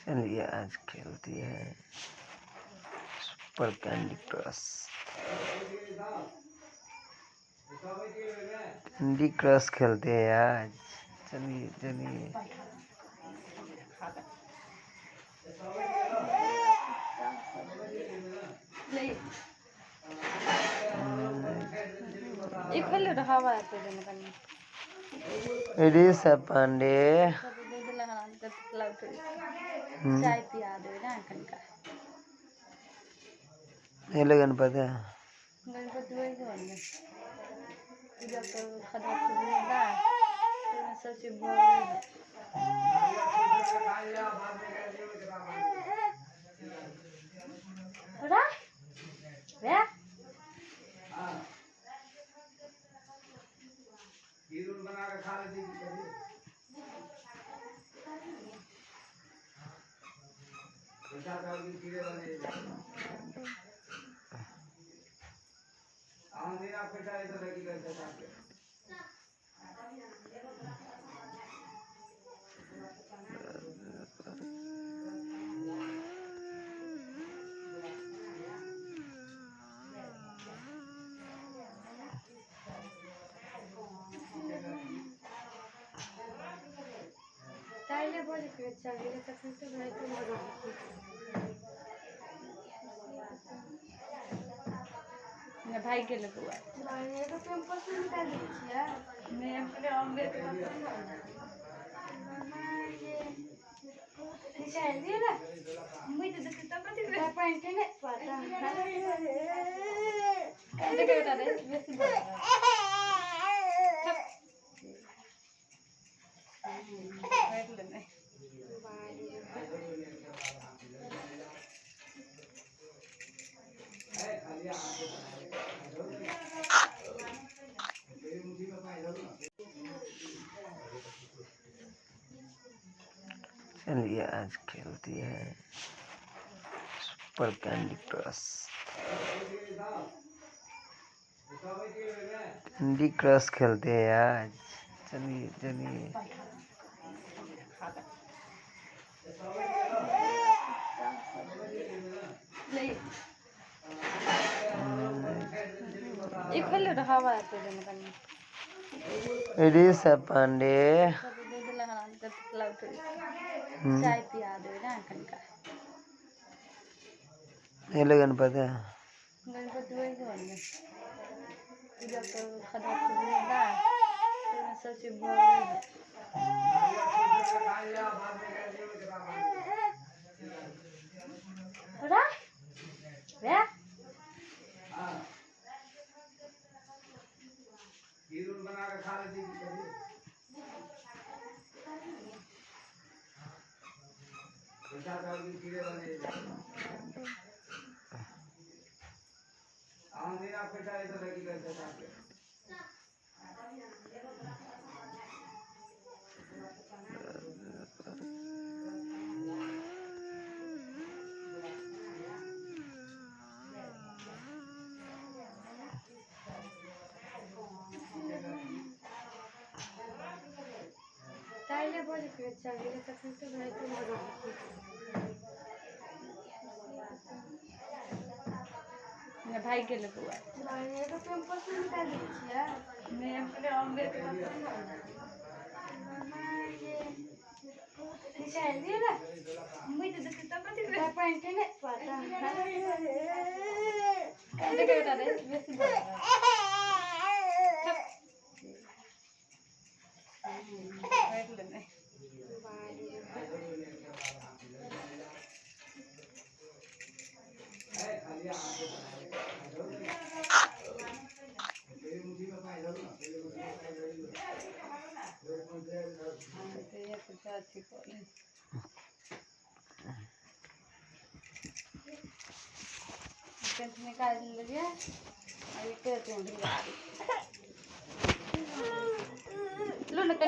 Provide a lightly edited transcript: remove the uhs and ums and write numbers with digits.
चलिए आज खेलती है super candy crush. Candy crush खेलते हैं आज। चलिए चलिए ऋषभ पांडे चाय पिया दो ना कनका हेलो गणपति गणपति वही तो है पूजा कर खड़ा कर दा तो सबसे बोल थोड़ा वे हीरो बना के खा लेती बेटा का भी कीड़े बने आंधेरा बेटा इधर लगी करते थे ताइले बोल के चल गए तो फिर तो भाई तो मर ना भाई के लोग हुआ भाई तो तुम पसंद कर दीजिए मैं अपने ऑमलेट निकाल दिया ना मुझे तो कितना पति है पॉइंट है पता है क्या बता दे वैसे बैठ लेने चलिए आज खेलती है super candy crush. Candy crush खेलते हैं आज। चलिए चलिए ये खोल लो हवा आते हैं कन्ने ऋषभ पांडे चाय पिया दो ना कनका हेलो गणपति गणपति वही तो है पूजा कर खड़ा कर दा तो सबसे बोल थोड़ा वे हीरो बना के खा लेती बेटा का भी कीड़े बने आंधेरा बेटा इधर लगी करते थे ताइले बोल के चल गए तो फिर तो भाई तो मर ना भाई के लोग हुआ भाई तो तुम पसंद कर दीजिए मैं अपने ऑमलेट निकाल दिया ना मुझे तो कितना पति है पॉइंट है पता है क्या बता दे वैसे बैठ लेने निकाल लिया अभी कहते हैं लो ना